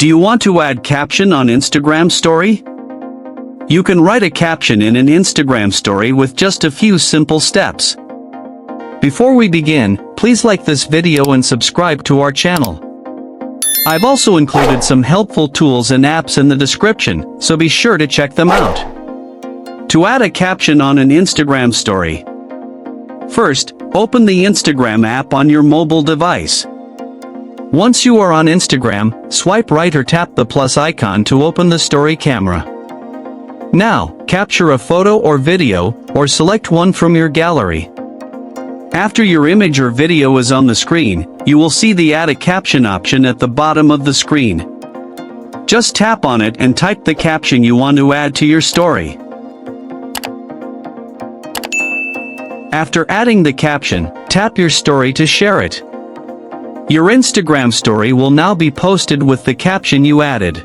Do you want to add caption on Instagram story? You can write a caption in an Instagram story with just a few simple steps. Before we begin, please like this video and subscribe to our channel. I've also included some helpful tools and apps in the description, so be sure to check them out. To add a caption on an Instagram story. First, open the Instagram app on your mobile device. Once you are on Instagram, swipe right or tap the plus icon to open the story camera. Now, capture a photo or video, or select one from your gallery. After your image or video is on the screen, you will see the Add a Caption option at the bottom of the screen. Just tap on it and type the caption you want to add to your story. After adding the caption, tap your story to share it. Your Instagram story will now be posted with the caption you added.